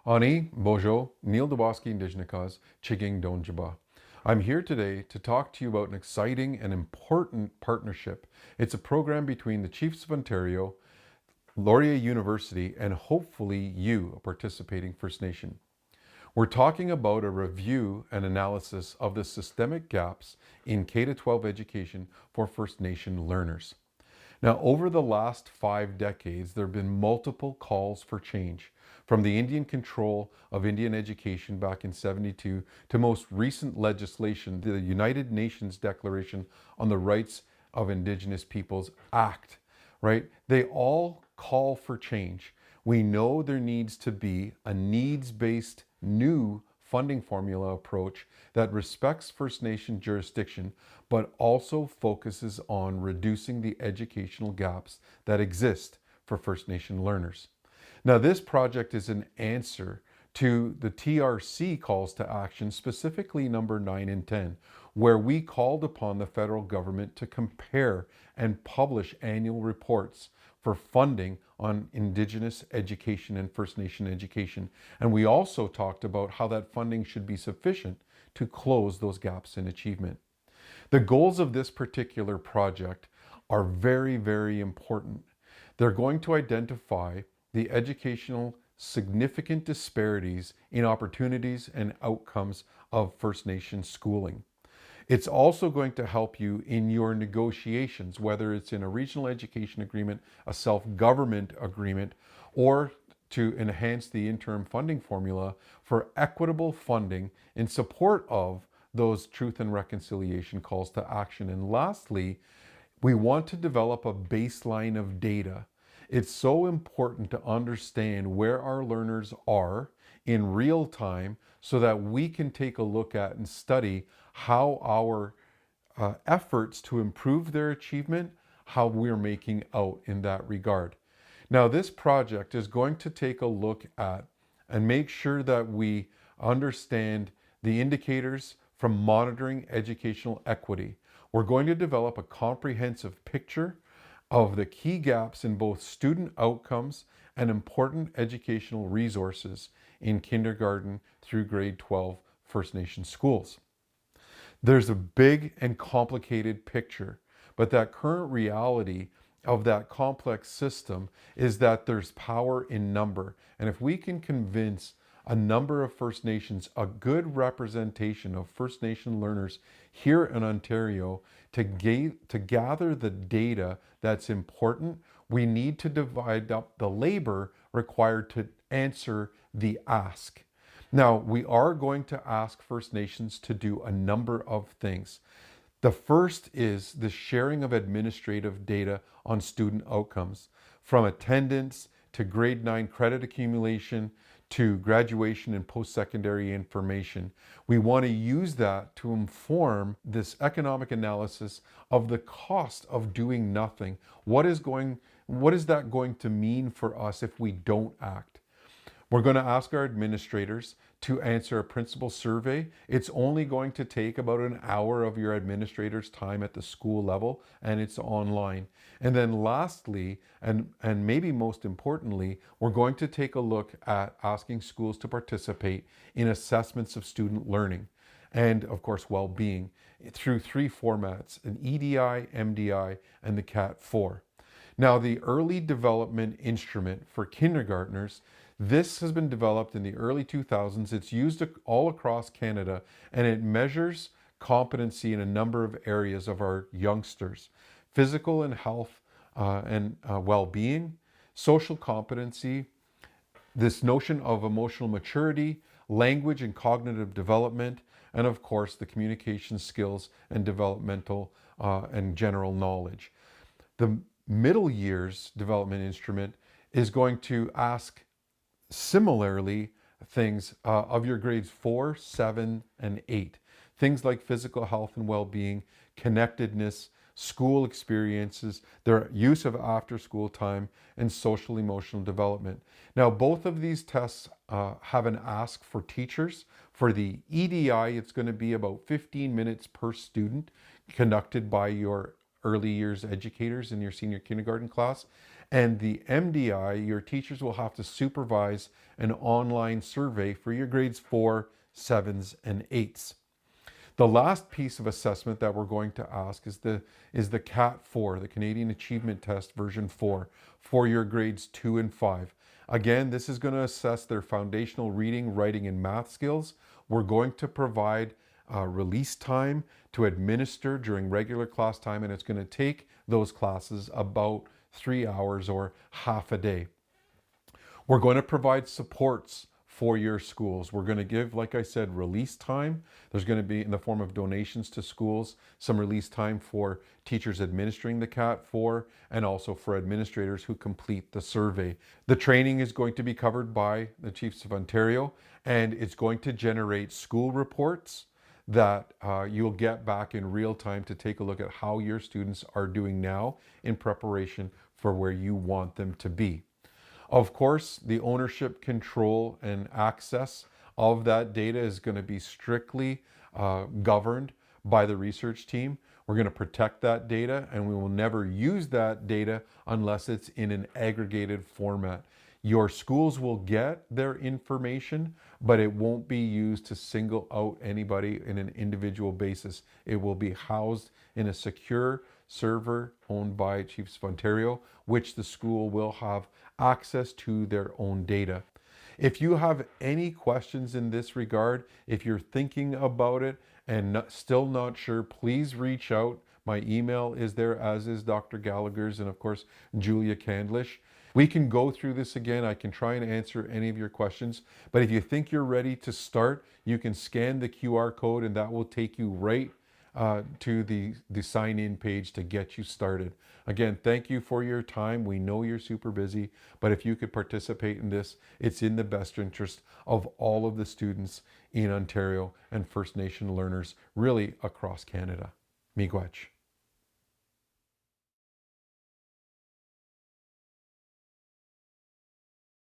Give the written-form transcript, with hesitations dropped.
Ani, Bojo, Neil Dabaski, Indijnakas, Chiging Donjaba. I'm here today to talk to you about an exciting and important partnership. It's a program between the Chiefs of Ontario, Laurier University, and hopefully you, a participating First Nation. We're talking about a review and analysis of the systemic gaps in K-12 education for First Nation learners. Now, over the last 5 decades, there have been multiple calls for change, from the Indian control of Indian education back in '72 to most recent legislation, the United Nations Declaration on the Rights of Indigenous Peoples Act, right? They all call for change. We know there needs to be a needs-based new funding formula approach that respects First Nation jurisdiction, but also focuses on reducing the educational gaps that exist for First Nation learners. Now, this project is an answer to the TRC calls to action, specifically number 9 and 10, where we called upon the federal government to compare and publish annual reports for funding on Indigenous education and First Nation education. And we also talked about how that funding should be sufficient to close those gaps in achievement. The goals of this particular project are very, very important. They're going to identify the educational significant disparities in opportunities and outcomes of First Nation schooling. It's also going to help you in your negotiations, whether it's in a regional education agreement, a self-government agreement, or to enhance the interim funding formula for equitable funding in support of those truth and reconciliation calls to action. And lastly, we want to develop a baseline of data. It's so important to understand where our learners are in real time so that we can take a look at and study how our efforts to improve their achievement, how we're making out in that regard. Now, this project is going to take a look at and make sure that we understand the indicators from monitoring educational equity. We're going to develop a comprehensive picture of the key gaps in both student outcomes and important educational resources in kindergarten through grade 12 First Nation schools. There's a big and complicated picture, but that current reality of that complex system is that there's power in number. And if we can convince a number of First Nations, a good representation of First Nation learners here in Ontario to gather the data that's important, we need to divide up the labor required to answer the ask. Now, we are going to ask First Nations to do a number of things. The first is the sharing of administrative data on student outcomes, from attendance to grade 9 credit accumulation to graduation and post-secondary information. We want to use that to inform this economic analysis of the cost of doing nothing. What is that going to mean for us if we don't act? We're going to ask our administrators to answer a principal survey. It's only going to take about an hour of your administrator's time at the school level, and it's online. And then lastly, and maybe most importantly, we're going to take a look at asking schools to participate in assessments of student learning and, of course, well-being through 3 formats, an EDI, MDI, and the CAT-4. Now, the Early Development Instrument for kindergartners, this has been developed in the early 2000s. It's used all across Canada, and it measures competency in a number of areas of our youngsters: physical and health and well-being, social competency, this notion of emotional maturity, language and cognitive development, and of course the communication skills and developmental and general knowledge. The middle years development instrument is going to ask similarly things of your grades 4, 7, and 8. Things like physical health and well-being, connectedness, school experiences, their use of after-school time, and social emotional development. Now, both of these tests have an ask for teachers. For the EDI, it's going to be about 15 minutes per student conducted by your early years educators in your senior kindergarten class. And the MDI, your teachers will have to supervise an online survey for your grades 4, 7s, and 8s. The last piece of assessment that we're going to ask is the CAT4, the Canadian Achievement Test version 4, for your grades 2 and 5. Again, this is going to assess their foundational reading, writing, and math skills. We're going to provide release time to administer during regular class time, and it's going to take those classes about 3 hours or half a day. We're going to provide supports for your schools. We're going to give, like I said, release time. There's going to be, in the form of donations to schools, some release time for teachers administering the CAT4 and also for administrators who complete the survey. The training is going to be covered by the Chiefs of Ontario, and it's going to generate school reports that you'll get back in real time to take a look at how your students are doing now in preparation for where you want them to be. Of course, the ownership, control, and access of that data is going to be strictly governed by the research team. We're going to protect that data, and we will never use that data unless it's in an aggregated format. Your schools will get their information, but it won't be used to single out anybody in an individual basis. It will be housed in a secure server owned by Chiefs of Ontario, which the school will have access to their own data. If you have any questions in this regard, if you're thinking about it and still not sure, please reach out. My email is there, as is Dr. Gallagher's, and of course, Julia Candlish. We can go through this again. I can try and answer any of your questions. But if you think you're ready to start, you can scan the QR code, and that will take you right to the sign-in page to get you started. Again, thank you for your time. We know you're super busy, but if you could participate in this, it's in the best interest of all of the students in Ontario and First Nation learners, really across Canada. Miigwech.